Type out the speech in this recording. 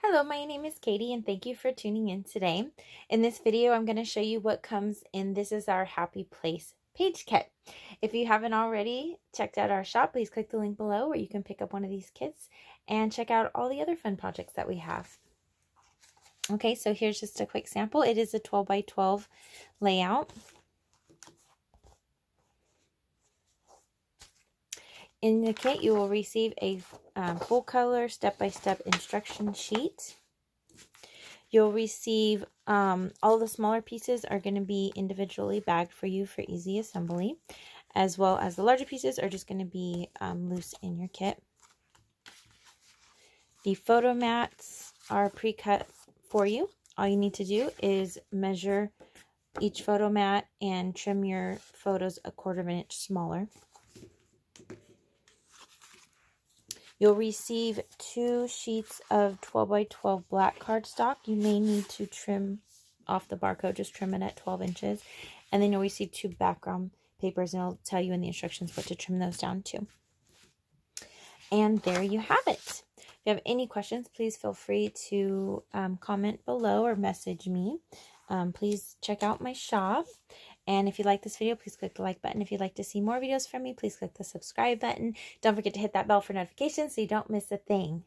Hello, my name is Katie and thank you for tuning in today. In this video, I'm going to show you what comes in This Is Our Happy Place page kit. If you haven't already checked out our shop, please click the link below where you can pick up one of these kits and check out all the other fun projects that we have. Okay, so here's just a quick sample. It is a 12 by 12 layout. In the kit, you will receive a full color step-by-step instruction sheet. You'll receive all the smaller pieces are going to be individually bagged for you for easy assembly, as well as the larger pieces are just going to be loose in your kit. The photo mats are pre-cut for you. All you need to do is measure each photo mat and trim your photos 1/4 inch smaller. You'll receive 2 sheets of 12 by 12 black cardstock. You may need to trim off the barcode, just trim it at 12 inches. And then you'll receive 2 background papers, and it'll tell you in the instructions what to trim those down to. And there you have it. If you have any questions, please feel free to comment below or message me. Please check out my shop. And if you like this video, please click the like button. If you'd like to see more videos from me, please click the subscribe button. Don't forget to hit that bell for notifications so you don't miss a thing.